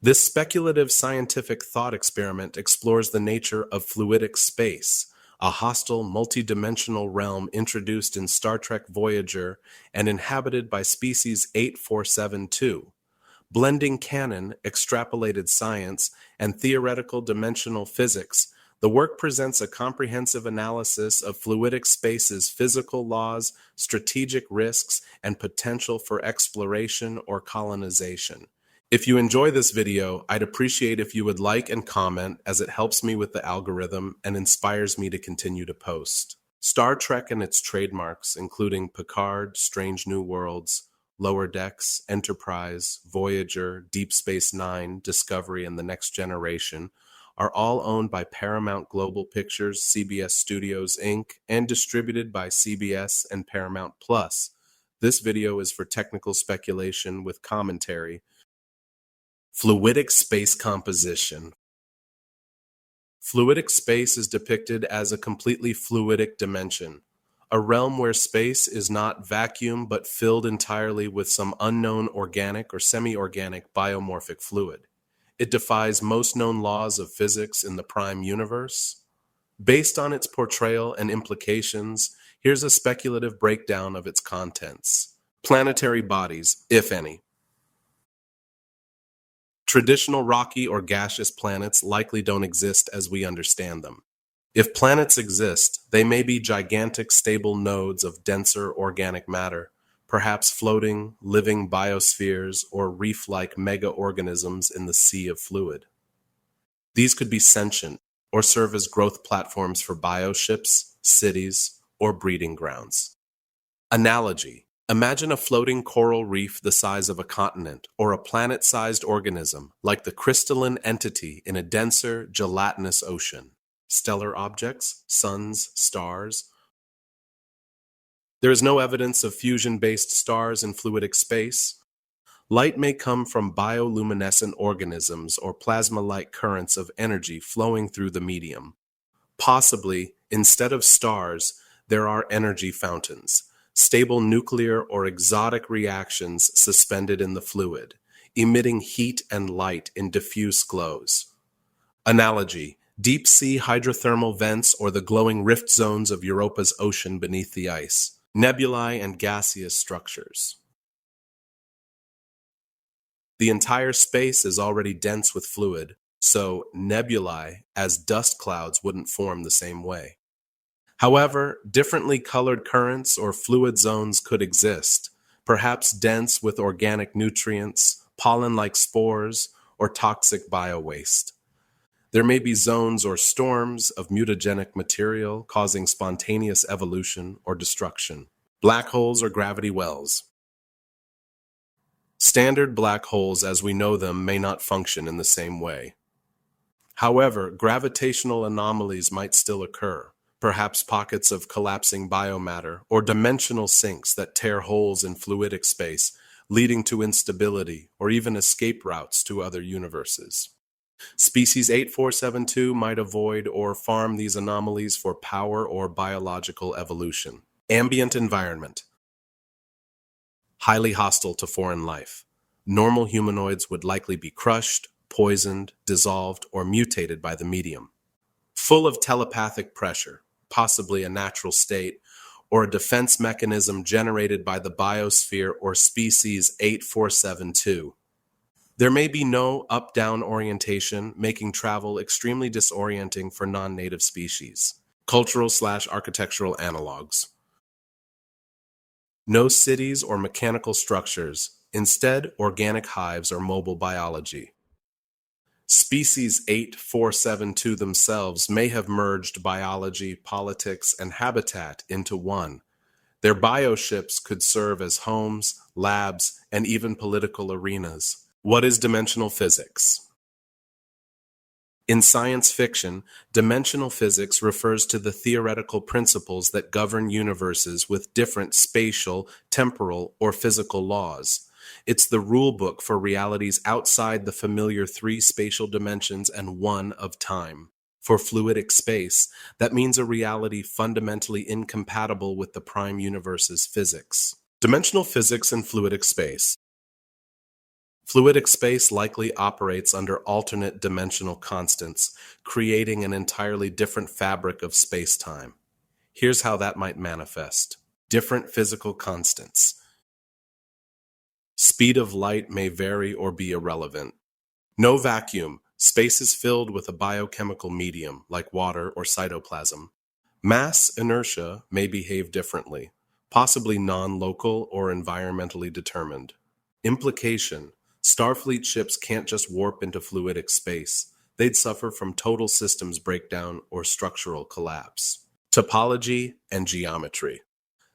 This speculative scientific thought experiment explores the nature of fluidic space, a hostile, multidimensional realm introduced in Star Trek Voyager and inhabited by species 8472. Blending canon, extrapolated science, and theoretical dimensional physics, the work presents a comprehensive analysis of fluidic space's physical laws, strategic risks, and potential for exploration or colonization. If you enjoy this video, I'd appreciate if you would like and comment, as it helps me with the algorithm and inspires me to continue to post. Star Trek and its trademarks, including Picard, Strange New Worlds, Lower Decks, Enterprise, Voyager, Deep Space Nine, Discovery, and The Next Generation, are all owned by Paramount Global Pictures, CBS Studios Inc., and distributed by CBS and Paramount Plus. This video is for technical speculation with commentary. Fluidic space composition. Fluidic space is depicted as a completely fluidic dimension, a realm where space is not vacuum but filled entirely with some unknown organic or semi-organic biomorphic fluid. It defies most known laws of physics in the prime universe. Based on its portrayal and implications, here's a speculative breakdown of its contents. Planetary bodies, if any. Traditional rocky or gaseous planets likely don't exist as we understand them. If planets exist, they may be gigantic stable nodes of denser organic matter, perhaps floating, living biospheres or reef-like mega-organisms in the sea of fluid. These could be sentient or serve as growth platforms for bioships, cities, or breeding grounds. Analogy. Imagine a floating coral reef the size of a continent, or a planet-sized organism, like the crystalline entity in a denser, gelatinous ocean. Stellar objects, suns, stars. There is no evidence of fusion-based stars in fluidic space. Light may come from bioluminescent organisms or plasma-like currents of energy flowing through the medium. Possibly, instead of stars, there are energy fountains, stable nuclear or exotic reactions suspended in the fluid, emitting heat and light in diffuse glows. Analogy. Deep-sea hydrothermal vents or the glowing rift zones of Europa's ocean beneath the ice. Nebulae and gaseous structures. The entire space is already dense with fluid, so nebulae as dust clouds wouldn't form the same way. However, differently colored currents or fluid zones could exist, perhaps dense with organic nutrients, pollen-like spores, or toxic biowaste. There may be zones or storms of mutagenic material causing spontaneous evolution or destruction. Black holes or gravity wells. Standard black holes as we know them may not function in the same way. However, gravitational anomalies might still occur, perhaps pockets of collapsing biomatter or dimensional sinks that tear holes in fluidic space, leading to instability or even escape routes to other universes. Species 8472 might avoid or farm these anomalies for power or biological evolution. Ambient environment. Highly hostile to foreign life. Normal humanoids would likely be crushed, poisoned, dissolved, or mutated by the medium. Full of telepathic pressure, possibly a natural state, or a defense mechanism generated by the biosphere or species 8472. There may be no up-down orientation, making travel extremely disorienting for non-native species. Cultural/architectural analogs. No cities or mechanical structures, instead organic hives or mobile biology. Species 8472 themselves may have merged biology, politics, and habitat into one. Their bioships could serve as homes, labs, and even political arenas. What is dimensional physics? In science fiction, dimensional physics refers to the theoretical principles that govern universes with different spatial, temporal, or physical laws. It's the rulebook for realities outside the familiar 3 spatial dimensions and 1 of time. For fluidic space, that means a reality fundamentally incompatible with the prime universe's physics. Dimensional physics and fluidic space. Fluidic space likely operates under alternate dimensional constants, creating an entirely different fabric of space-time. Here's how that might manifest. Different physical constants. Speed of light may vary or be irrelevant. No vacuum. Space is filled with a biochemical medium, like water or cytoplasm. Mass inertia may behave differently, possibly non-local or environmentally determined. Implication: Starfleet ships can't just warp into fluidic space. They'd suffer from total systems breakdown or structural collapse. Topology and geometry.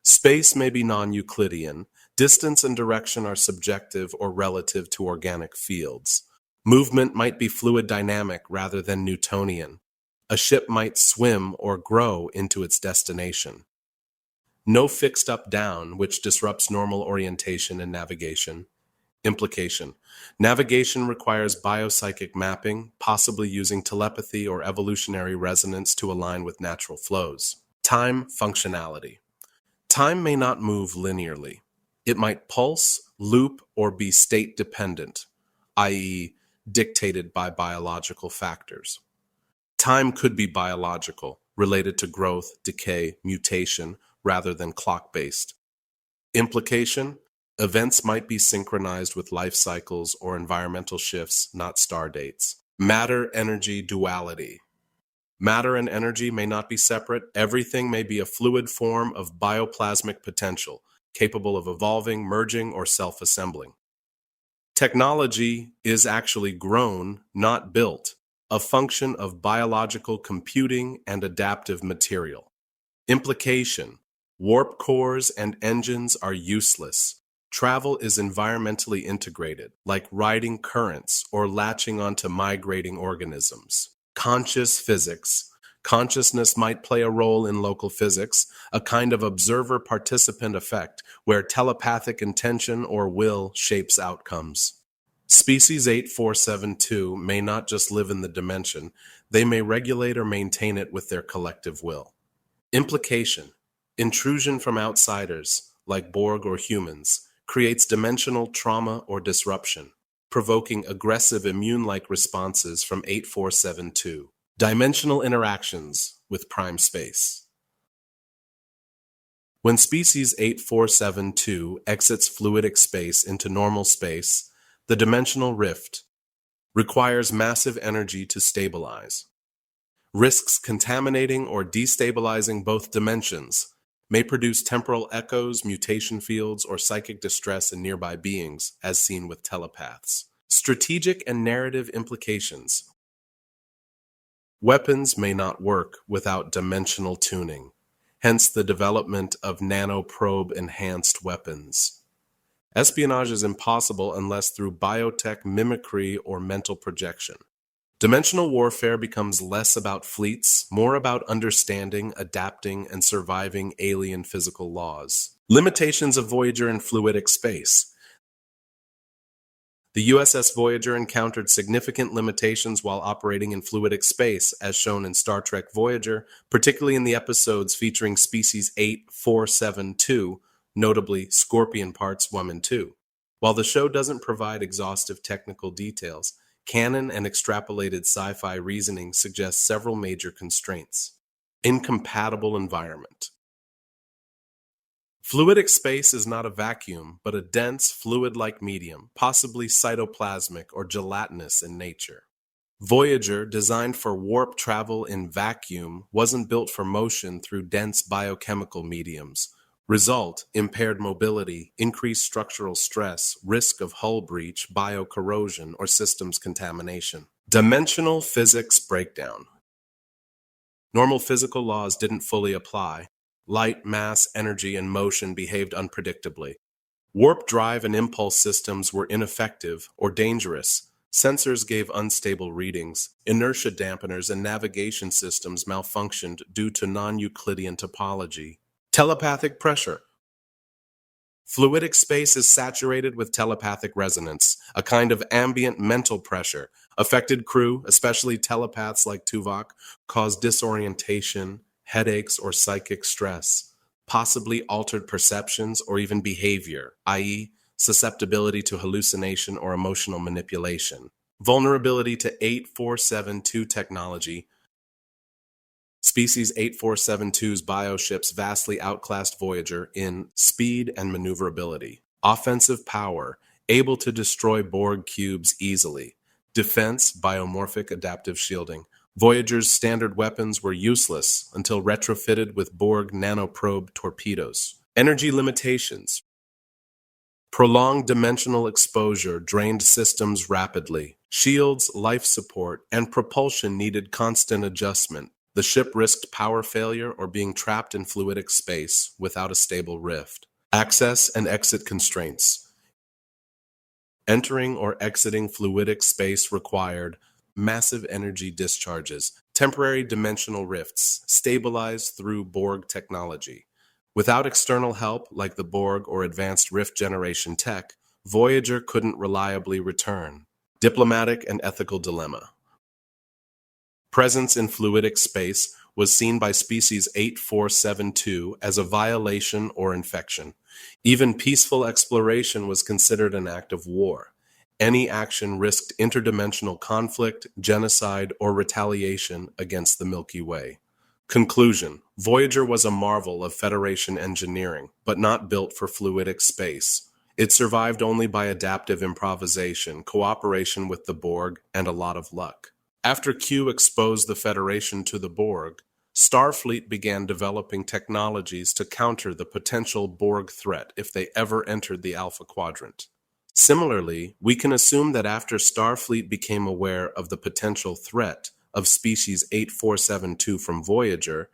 Space may be non-Euclidean. Distance and direction are subjective or relative to organic fields. Movement might be fluid dynamic rather than Newtonian. A ship might swim or grow into its destination. No fixed up-down, which disrupts normal orientation and navigation. Implication: Navigation requires biopsychic mapping, possibly using telepathy or evolutionary resonance to align with natural flows. Time functionality. Time may not move linearly. It might pulse, loop, or be state-dependent, i.e., dictated by biological factors. Time could be biological, related to growth, decay, mutation, rather than clock-based. Implication: Events might be synchronized with life cycles or environmental shifts, not star dates. Matter-energy duality. Matter and energy may not be separate. Everything may be a fluid form of bioplasmic potential, capable of evolving, merging, or self-assembling. Technology is actually grown, not built, a function of biological computing and adaptive material. Implication: Warp cores and engines are useless. Travel is environmentally integrated, like riding currents or latching onto migrating organisms. Conscious physics. Consciousness might play a role in local physics, a kind of observer-participant effect where telepathic intention or will shapes outcomes. Species 8472 may not just live in the dimension, they may regulate or maintain it with their collective will. Implication: Intrusion from outsiders, like Borg or humans, creates dimensional trauma or disruption, provoking aggressive immune-like responses from 8472. Dimensional interactions with prime space. When species 8472 exits fluidic space into normal space, the dimensional rift requires massive energy to stabilize. Risks contaminating or destabilizing both dimensions, may produce temporal echoes, mutation fields, or psychic distress in nearby beings, as seen with telepaths. Strategic and narrative implications. Weapons may not work without dimensional tuning, hence the development of nanoprobe-enhanced weapons. Espionage is impossible unless through biotech mimicry or mental projection. Dimensional warfare becomes less about fleets, more about understanding, adapting, and surviving alien physical laws. Limitations of Voyager in fluidic space. The USS Voyager encountered significant limitations while operating in fluidic space, as shown in Star Trek Voyager, particularly in the episodes featuring species 8472, notably Scorpion Parts 1 and 2. While the show doesn't provide exhaustive technical details, canon and extrapolated sci-fi reasoning suggests several major constraints. Incompatible environment. Fluidic space is not a vacuum, but a dense, fluid-like medium, possibly cytoplasmic or gelatinous in nature. Voyager, designed for warp travel in vacuum, wasn't built for motion through dense biochemical mediums. Result: impaired mobility, increased structural stress, risk of hull breach, biocorrosion, or systems contamination. Dimensional physics breakdown. Normal physical laws didn't fully apply. Light, mass, energy, and motion behaved unpredictably. Warp drive and impulse systems were ineffective or dangerous. Sensors gave unstable readings. Inertia dampeners and navigation systems malfunctioned due to non-Euclidean topology. Telepathic pressure. Fluidic space is saturated with telepathic resonance, a kind of ambient mental pressure. Affected crew, especially telepaths like Tuvok, cause disorientation, headaches, or psychic stress, possibly altered perceptions or even behavior, i.e., susceptibility to hallucination or emotional manipulation. Vulnerability to 8472 technology. Species 8472's bioships vastly outclassed Voyager in speed and maneuverability. Offensive power, able to destroy Borg cubes easily. Defense, biomorphic adaptive shielding. Voyager's standard weapons were useless until retrofitted with Borg nanoprobe torpedoes. Energy limitations. Prolonged dimensional exposure drained systems rapidly. Shields, life support, and propulsion needed constant adjustment. The ship risked power failure or being trapped in fluidic space without a stable rift. Access and exit constraints. Entering or exiting fluidic space required massive energy discharges, temporary dimensional rifts, stabilized through Borg technology. Without external help, like the Borg or advanced rift generation tech, Voyager couldn't reliably return. Diplomatic and ethical dilemma. Presence in fluidic space was seen by species 8472 as a violation or infection. Even peaceful exploration was considered an act of war. Any action risked interdimensional conflict, genocide, or retaliation against the Milky Way. Conclusion: Voyager was a marvel of Federation engineering, but not built for fluidic space. It survived only by adaptive improvisation, cooperation with the Borg, and a lot of luck. After Q exposed the Federation to the Borg, Starfleet began developing technologies to counter the potential Borg threat if they ever entered the Alpha Quadrant. Similarly, we can assume that after Starfleet became aware of the potential threat of species 8472 from Voyager,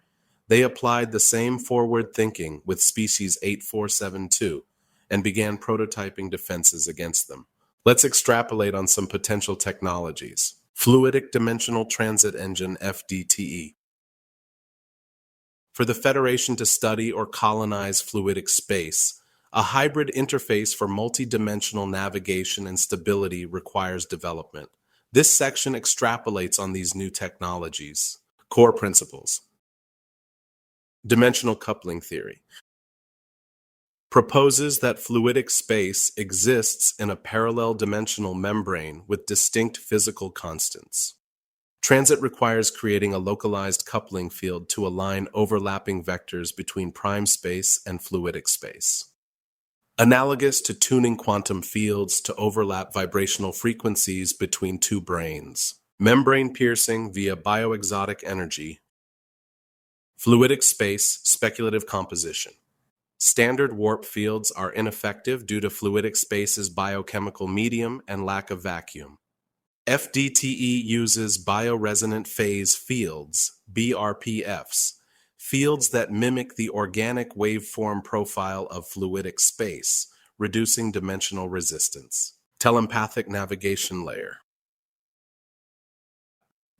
they applied the same forward thinking with species 8472 and began prototyping defenses against them. Let's extrapolate on some potential technologies. Fluidic Dimensional Transit Engine (FDTE). For the Federation to study or colonize fluidic space, a hybrid interface for multidimensional navigation and stability requires development. This section extrapolates on these new technologies. Core principles. Dimensional coupling theory proposes that fluidic space exists in a parallel dimensional membrane with distinct physical constants. Transit requires creating a localized coupling field to align overlapping vectors between prime space and fluidic space. Analogous to tuning quantum fields to overlap vibrational frequencies between two branes. Membrane piercing via bioexotic energy. Fluidic space, speculative composition. Standard warp fields are ineffective due to fluidic space's biochemical medium and lack of vacuum. FDTE uses bioresonant phase fields, BRPFs, fields that mimic the organic waveform profile of fluidic space, reducing dimensional resistance. Telepathic navigation layer.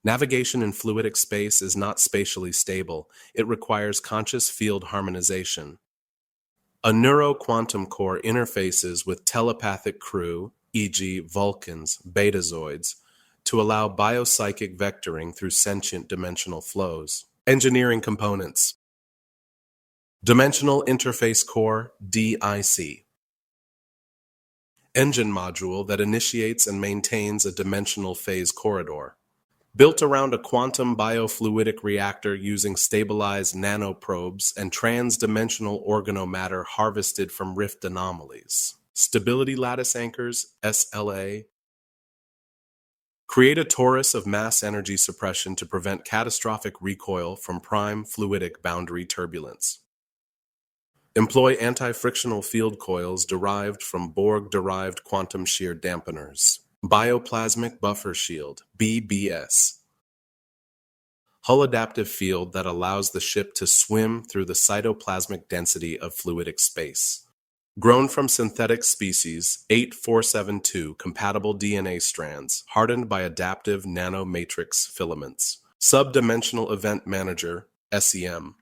Navigation in fluidic space is not spatially stable. It requires conscious field harmonization. A neuroquantum core interfaces with telepathic crew, e.g. Vulcans, betazoids, to allow biopsychic vectoring through sentient dimensional flows. Engineering components. Dimensional Interface Core, DIC. Engine module that initiates and maintains a dimensional phase corridor. Built around a quantum biofluidic reactor using stabilized nanoprobes and trans-dimensional organomatter harvested from rift anomalies. Stability lattice anchors, SLA. Create a torus of mass energy suppression to prevent catastrophic recoil from prime fluidic boundary turbulence. Employ anti-frictional field coils derived from Borg-derived quantum shear dampeners. Bioplasmic Buffer Shield, BBS. Hull adaptive field that allows the ship to swim through the cytoplasmic density of fluidic space. Grown from synthetic species 8472 compatible DNA strands, hardened by adaptive nanomatrix filaments. Subdimensional Event Manager, SEM.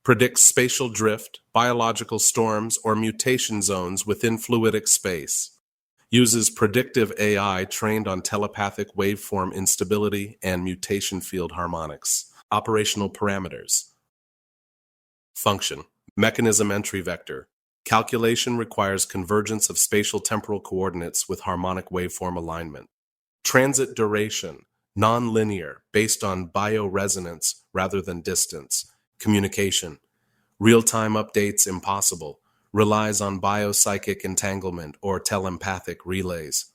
Predicts spatial drift, biological storms, or mutation zones within fluidic space. Uses predictive AI trained on telepathic waveform instability and mutation field harmonics. Operational parameters. Function. Mechanism entry vector. Calculation requires convergence of spatial temporal coordinates with harmonic waveform alignment. Transit duration, nonlinear, based on bioresonance rather than distance. Communication, real-time updates impossible, relies on biopsychic entanglement or telepathic relays.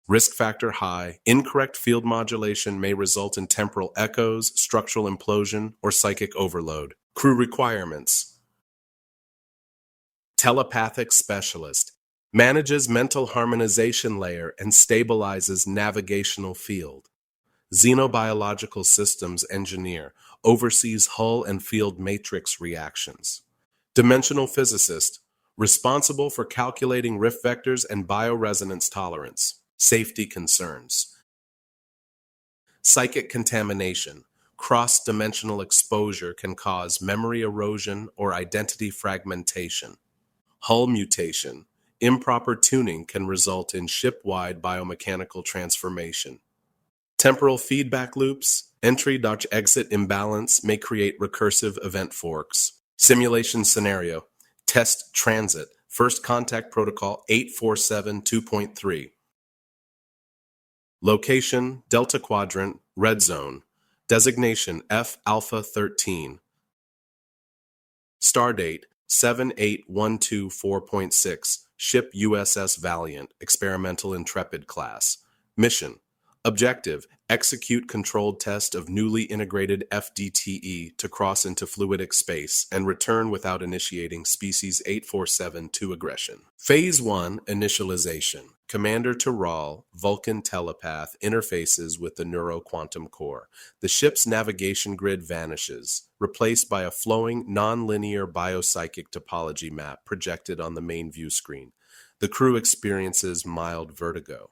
Risk factor high, incorrect field modulation may result in temporal echoes, structural implosion, or psychic overload. Crew requirements. Telepathic specialist. Manages mental harmonization layer and stabilizes navigational field. Xenobiological systems engineer. Oversees hull and field matrix reactions. Dimensional physicist. Responsible for calculating rift vectors and bioresonance tolerance. Safety concerns. Psychic contamination. Cross-dimensional exposure can cause memory erosion or identity fragmentation. Hull mutation. Improper tuning can result in ship-wide biomechanical transformation. Temporal feedback loops. Entry-exit imbalance may create recursive event forks. Simulation scenario. Test transit. First contact protocol 847 2.3. Location, Delta Quadrant, Red Zone. Designation, F Alpha 13. Stardate, 78124.6. Ship USS Valiant, Experimental Intrepid Class. Mission, Objective, execute controlled test of newly integrated FDTE to cross into fluidic space and return without initiating species 847-2 aggression. Phase 1, initialization. Commander Terral, Vulcan telepath, interfaces with the neuroquantum core. The ship's navigation grid vanishes, replaced by a flowing, non-linear biopsychic topology map projected on the main view screen. The crew experiences mild vertigo.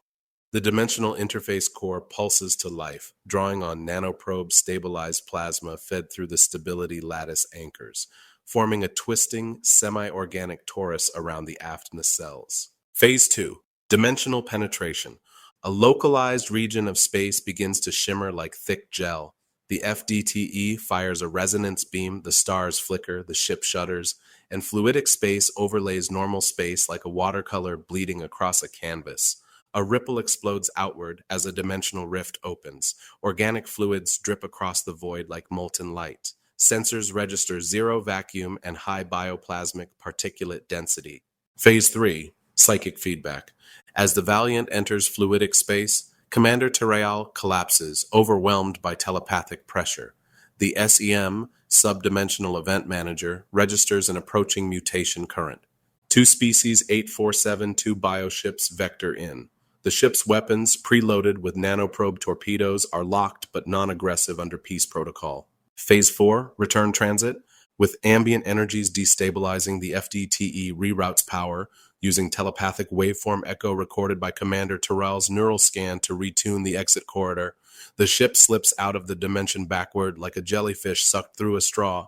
The dimensional interface core pulses to life, drawing on nanoprobe-stabilized plasma fed through the stability lattice anchors, forming a twisting, semi-organic torus around the aft nacelles. Phase 2. Dimensional penetration. A localized region of space begins to shimmer like thick gel. The FDTE fires a resonance beam, the stars flicker, the ship shudders, and fluidic space overlays normal space like a watercolor bleeding across a canvas. A ripple explodes outward as a dimensional rift opens. Organic fluids drip across the void like molten light. Sensors register zero vacuum and high bioplasmic particulate density. Phase 3. Psychic feedback. As the Valiant enters fluidic space, Commander Terral collapses, overwhelmed by telepathic pressure. The SEM, Subdimensional Event Manager, registers an approaching mutation current. Two species 847-2 bioships vector in. The ship's weapons, preloaded with nanoprobe torpedoes, are locked but non-aggressive under peace protocol. Phase 4, return transit. With ambient energies destabilizing, the FDTE reroutes power, using telepathic waveform echo recorded by Commander Terrell's neural scan to retune the exit corridor. The ship slips out of the dimension backward like a jellyfish sucked through a straw.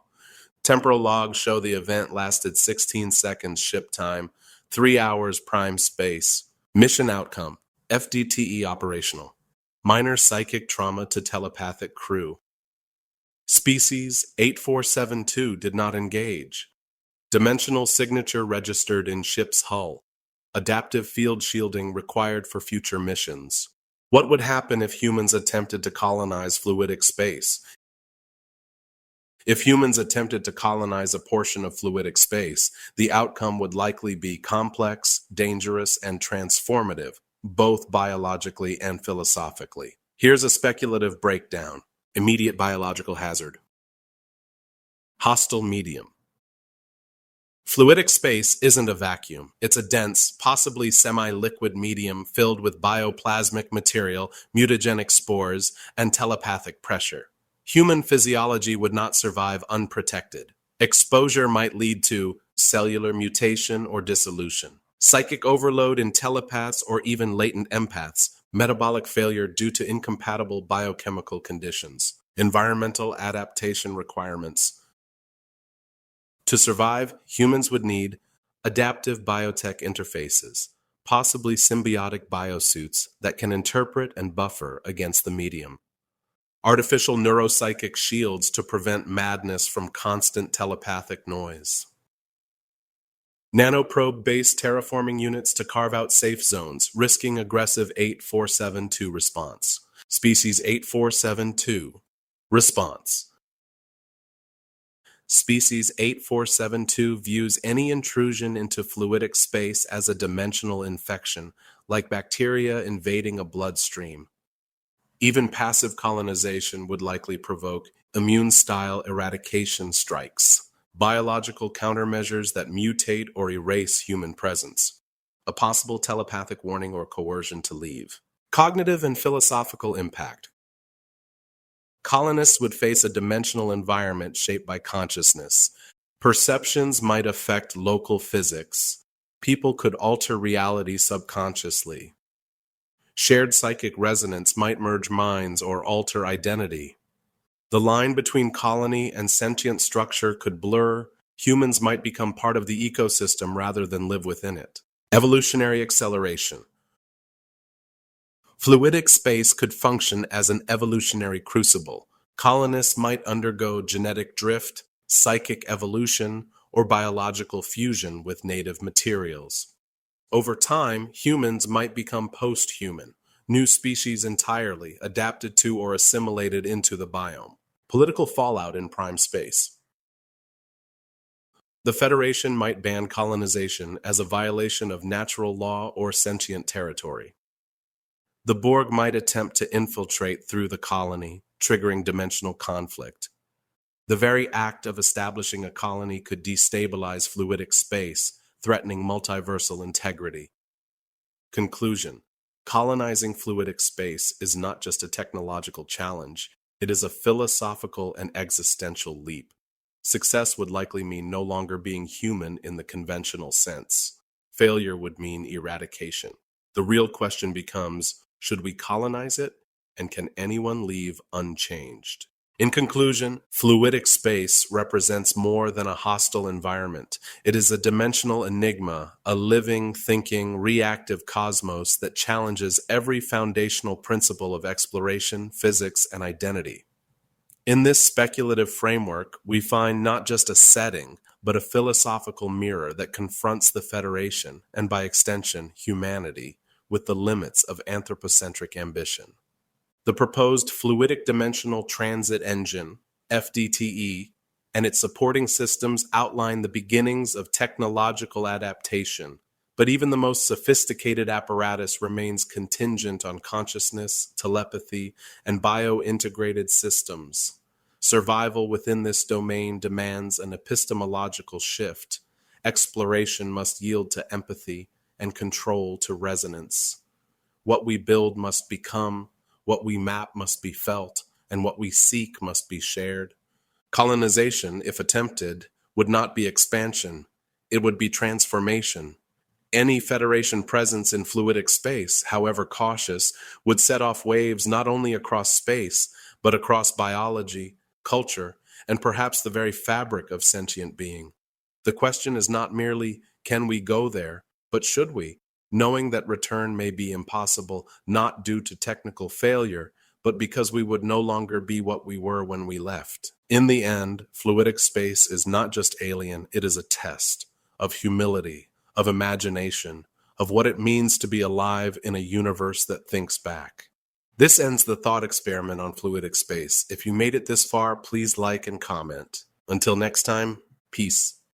Temporal logs show the event lasted 16 seconds ship time, 3 hours prime space. Mission outcome. FDTE operational. Minor psychic trauma to telepathic crew. Species 8472 did not engage. Dimensional signature registered in ship's hull. Adaptive field shielding required for future missions. What would happen if humans attempted to colonize fluidic space? If humans attempted to colonize a portion of fluidic space, the outcome would likely be complex, dangerous, and transformative, both biologically and philosophically. Here's a speculative breakdown. Immediate biological hazard. Hostile medium. Fluidic space isn't a vacuum. It's a dense, possibly semi-liquid medium filled with bioplasmic material, mutagenic spores, and telepathic pressure. Human physiology would not survive unprotected. Exposure might lead to cellular mutation or dissolution, psychic overload in telepaths or even latent empaths, metabolic failure due to incompatible biochemical conditions, environmental adaptation requirements. To survive, humans would need adaptive biotech interfaces, possibly symbiotic biosuits that can interpret and buffer against the medium. Artificial neuropsychic shields to prevent madness from constant telepathic noise. Nanoprobe-based terraforming units to carve out safe zones, risking aggressive 8472 response. Species 8472. Response. Species 8472 views any intrusion into fluidic space as a dimensional infection, like bacteria invading a bloodstream. Even passive colonization would likely provoke immune-style eradication strikes, biological countermeasures that mutate or erase human presence, a possible telepathic warning or coercion to leave. Cognitive and philosophical impact. Colonists would face a dimensional environment shaped by consciousness. Perceptions might affect local physics. People could alter reality subconsciously. Shared psychic resonance might merge minds or alter identity. The line between colony and sentient structure could blur. Humans might become part of the ecosystem rather than live within it. Evolutionary acceleration. Fluidic space could function as an evolutionary crucible. Colonists might undergo genetic drift, psychic evolution, or biological fusion with native materials. Over time, humans might become post-human, new species entirely, adapted to or assimilated into the biome. Political fallout in prime space. The Federation might ban colonization as a violation of natural law or sentient territory. The Borg might attempt to infiltrate through the colony, triggering dimensional conflict. The very act of establishing a colony could destabilize fluidic space, threatening multiversal integrity. Conclusion: colonizing fluidic space is not just a technological challenge, it is a philosophical and existential leap. Success would likely mean no longer being human in the conventional sense. Failure would mean eradication. The real question becomes, should we colonize it, and can anyone leave unchanged? In conclusion, fluidic space represents more than a hostile environment. It is a dimensional enigma, a living, thinking, reactive cosmos that challenges every foundational principle of exploration, physics, and identity. In this speculative framework, we find not just a setting, but a philosophical mirror that confronts the Federation, and by extension, humanity, with the limits of anthropocentric ambition. The proposed Fluidic Dimensional Transit Engine, FDTE, and its supporting systems outline the beginnings of technological adaptation, but even the most sophisticated apparatus remains contingent on consciousness, telepathy, and bio-integrated systems. Survival within this domain demands an epistemological shift. Exploration must yield to empathy, and control to resonance. What we build must become, what we map must be felt, and what we seek must be shared. Colonization, if attempted, would not be expansion, it would be transformation. Any Federation presence in fluidic space, however cautious, would set off waves not only across space, but across biology, culture, and perhaps the very fabric of sentient being. The question is not merely, can we go there, but should we, knowing that return may be impossible, not due to technical failure, but because we would no longer be what we were when we left. In the end, fluidic space is not just alien, it is a test of humility, of imagination, of what it means to be alive in a universe that thinks back. This ends the thought experiment on fluidic space. If you made it this far, please like and comment. Until next time, peace.